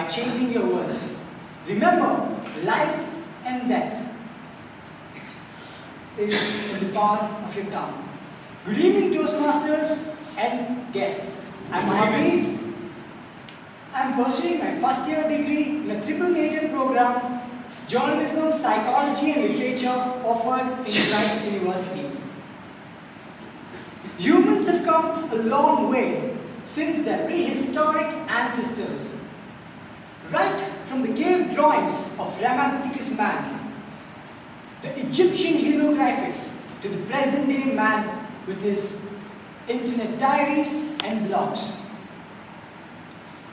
by changing your words. Remember, life and death is in the power of your tongue. Good evening, Toastmasters and guests. I'm Avi. I'm pursuing my first year degree in a triple major program, Journalism, Psychology and Literature, offered in Christ University. Humans have come a long way since their prehistoric ancestors. Right from the cave drawings of Ramapithecus man, the Egyptian hieroglyphics, to the present-day man with his internet diaries and blogs.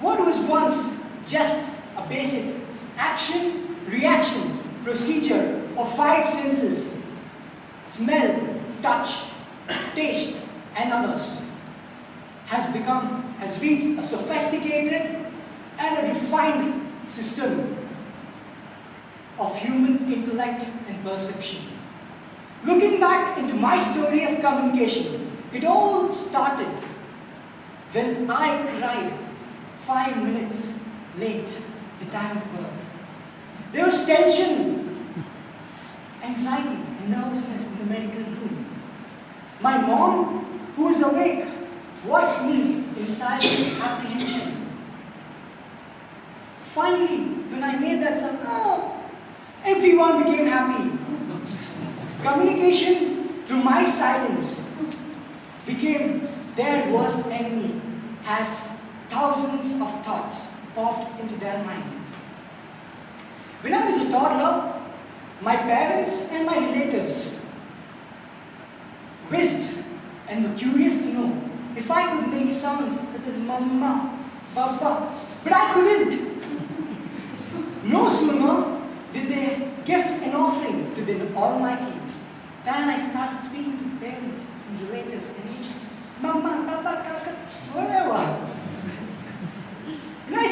What was once just a basic action-reaction procedure of 5 senses, smell, touch, taste, and others, has reached a sophisticated and a refined system of human intellect and perception. Looking back into my story of communication, it all started when I cried 5 minutes late the time of birth. There was tension, anxiety, and nervousness in the medical room. My mom, who was awake, watched me in silent apprehension. Finally, when I made that sound, everyone became happy. Communication through my silence became their worst enemy, as thousands of thoughts popped into their mind. When I was a toddler, my parents and my relatives wished and were curious to know if I could make sounds such as mama, baba, but I couldn't. No sooner did they gift an offering to the Almighty than I started speaking to parents and relatives and each mama, baba, kaka, whatever. When I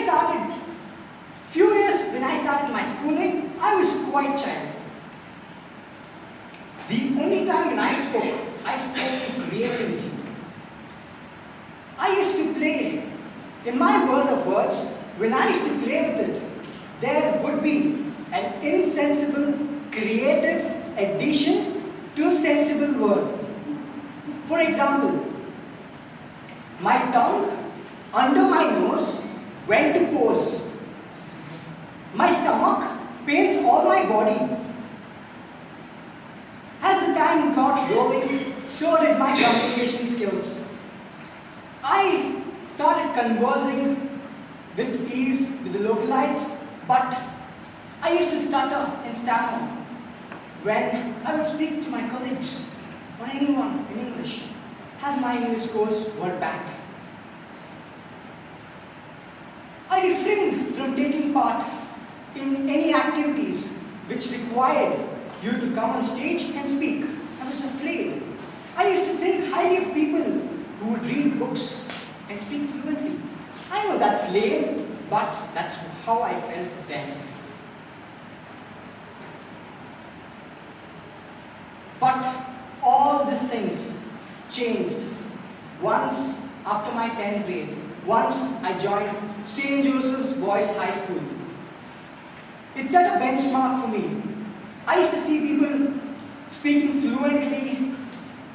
started my schooling, I was quite child. The only time when I spoke in creativity. I used to play, in my world of words, when I used to play with it, there would be an insensible, creative addition to a sensible word. For example, my tongue under my nose went to pose. My stomach pains all my body. As the time got rolling, so did my communication skills. I started conversing with ease with the localites, but I used to stutter and stammer when I would speak to my colleagues or anyone in English, as my English scores were bad. I refrained from taking part in any activities which required you to come on stage and speak. I was afraid. I used to think highly of people who would read books and speak fluently. I know that's lame, but that's how I felt then. But all these things changed once after my 10th grade. Once I joined St. Joseph's Boys High School. It set a benchmark for me. I used to see people speaking fluently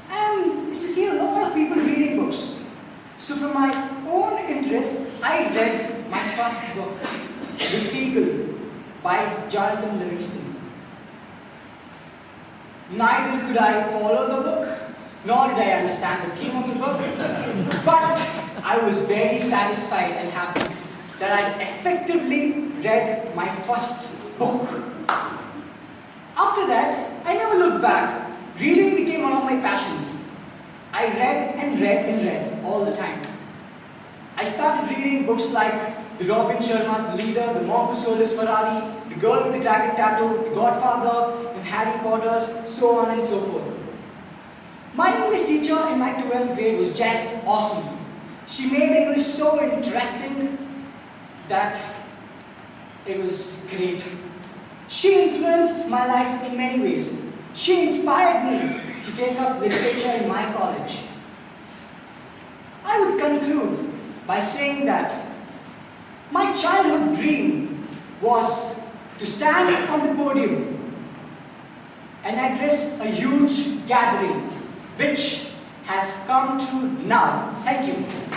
and used to see a lot of people reading books. So for my own interest, I read my first book, The Seagull by Jonathan Livingston. Neither could I follow the book, nor did I understand the theme of the book, but I was very satisfied and happy that I'd effectively read my first book. After that, I never looked back. Reading became one of my passions. I read and read and read all the time. I started reading books like The Robin Sharma's The Leader, The Monk Who Sold His Ferrari, The Girl with the Dragon Tattoo, The Godfather, and Harry Potter's, so on and so forth. My English teacher in my 12th grade was just awesome. She made English so interesting that it was great. She influenced my life in many ways. She inspired me to take up literature in my college. I would conclude by saying that my childhood dream was to stand on the podium and address a huge gathering, which has come true now. Thank you.